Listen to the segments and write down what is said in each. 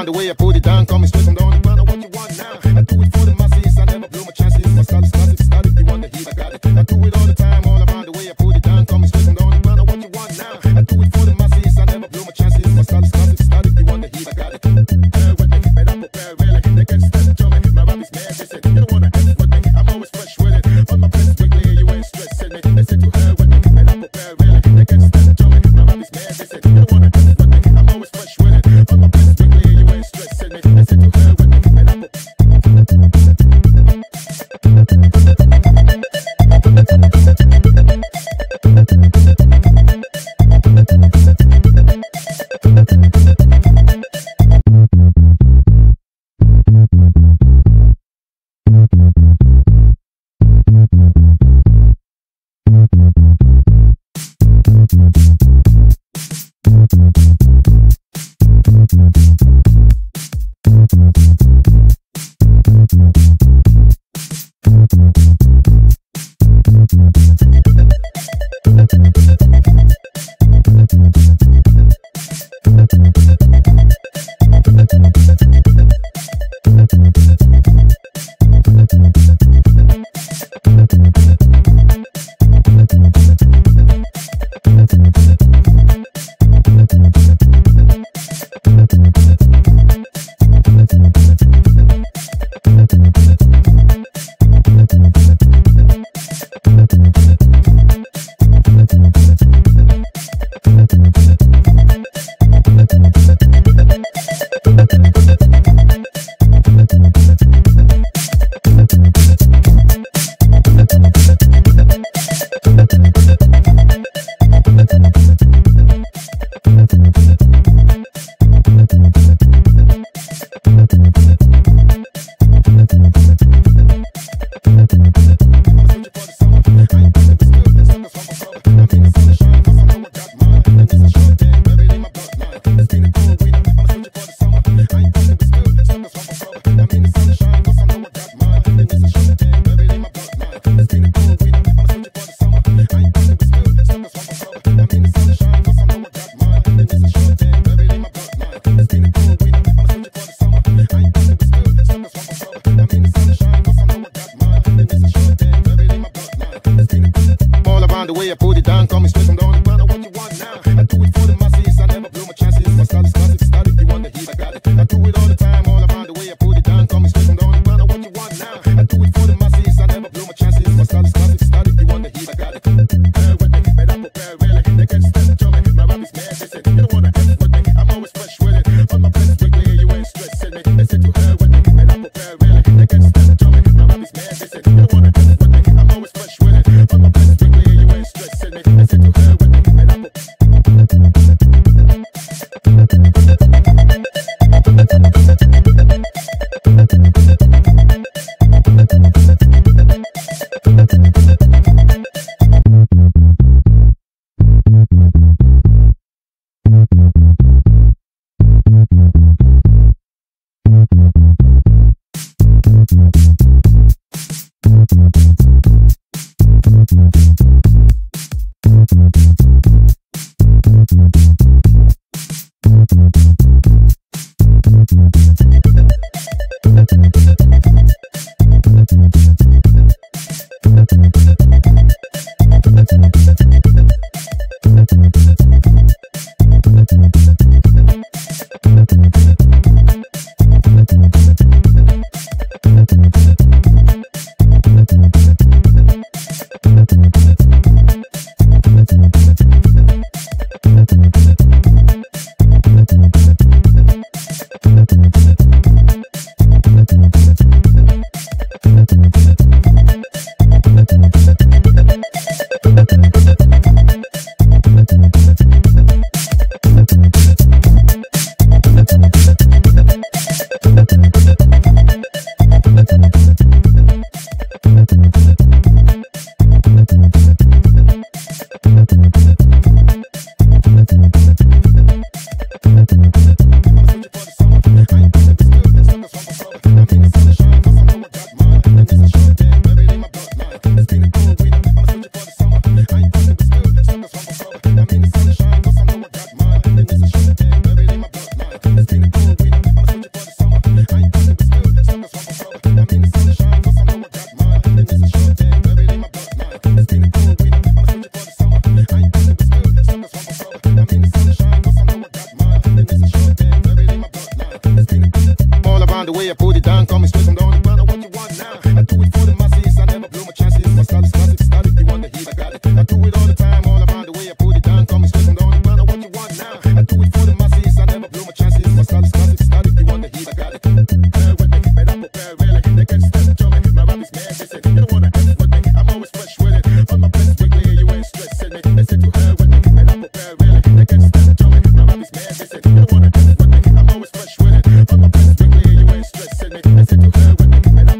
about the way I put it down. Call me straight from down the ground. What you want now? I do it for the masses. I never blow my chances. My style is classic. Started, you want the heat, I got it. I do it all the time. All about the way I put it down. Call me straight from down the ground. What you want now? I do it for the masses. I never blow my chances. My style is classic. Started, you want the heat, I got it. With me, but I prepare really. They can stand to me. My rap is mad. They said you don't wanna F with me. I'm always fresh with it. On my best quickly, you ain't stressing me. They said you heard with me, but I prepare really. They can stand to me. My rap is mad. They said you don't wanna F with me. I'm always fresh with it. On my best quickly, you ain't stressing me. They said you heard with me, but I the way I put it down, call me straight from down the ground. What you want now? I do it for the masses. I never blow my chances. My style is classic. Started, you want the heat, I got it. I do it all the time. All about the way I put it down. Call me straight from down the ground. What you want now? I do it for the masses. I never blow my chances. My style is classic. Started, you want the heat, I got it. With me, but I prepare really. They can stand to me. My rap is mad. They said you don't wanna F with me. I'm always fresh with it. On my best quickly, you ain't stressing me. They said you heard with me, but I prepare really. They can stand to me. My rap is mad. They said you don't wanna F with me. I'm always fresh with it. On my best quickly, you ain't stressing me. They said you heard with me, but I Thank you. short thing, buried in my bloodline. It's been all around the way I put it down, coming straight from down the ground. What you want now? I do it for the masses. I never blow my chances. My style is classic. Style if you want the heat, I got it. I do it all the time, all around the way I put it down, coming straight from down the ground. What you want now? I do it for the masses. I never blow my chances. My style is classic. Style if you want the heat, I got it. Bear with me, but I prepare really. They can step to me. My rap is mad, they say you don't wanna F with me. I'm always fresh with it. On my best weekly, you ain't stressing me. They said you heard with me, but I prepare really. They can step to me. My rap is mad, they say you don't wanna F with me. I'm always fresh with it. On my best weekly, you ain't stressing me. They said you heard with me, but I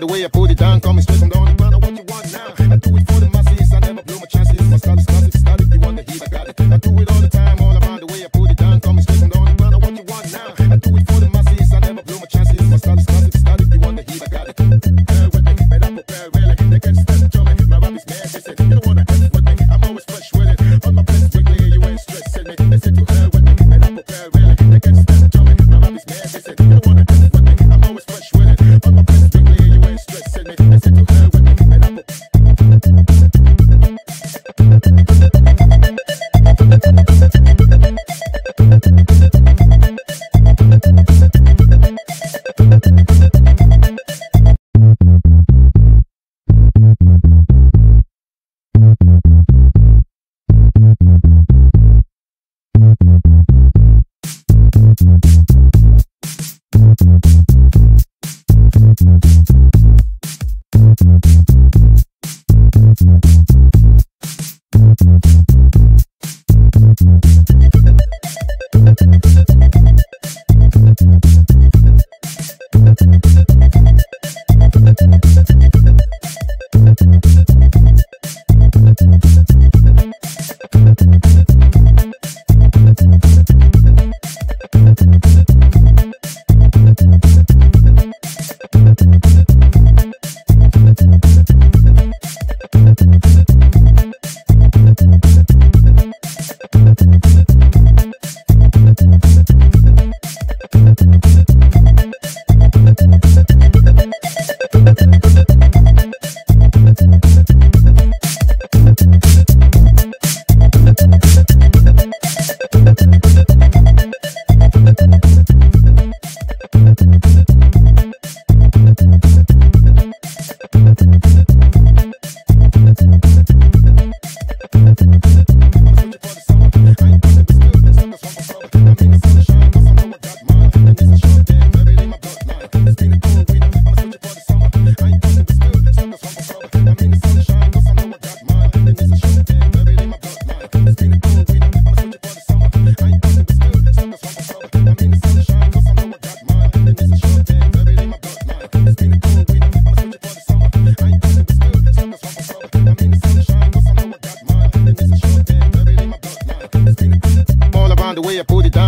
the way I put it down, coming straight from down the ground. What you want now? I do it for the masses. I never blow my chances. My style is classic. Style if you want the heat, I got it. I do it all the time, all around the way I put it down, coming straight from down the ground. What you want now? I do it for the masses. I never blow my chances. My style is classic. Style if you want the heat, I got it. Bear with me, but I prepare really. They can step to me. My rap is mad, they said you don't wanna F with me. I'm always fresh with it. On my best weekly, you ain't stressing me. They said you heard with me, but I prepare really. They can step to me. My rap is mad, they said you don't wanna F with me. I'm always fresh with it. On my best weekly, you ain't stressing me. They said you heard with me, but I short thing, rub it in my bloodline. It's been a cold winter, I'm searching for the summer. I ain't thinking it's good, summer, summer, summer. I'm in the sunshine, cause I know I got mine. And it's a short thing, rub it in my bloodline. It's been a cold winter, I'm searching for the summer. I ain't thinking it's good, summer, summer, summer. I'm in the sunshine, cause I know I got mine. And it's a short thing, rub it in my bloodline. It's been a all around the way I put it down.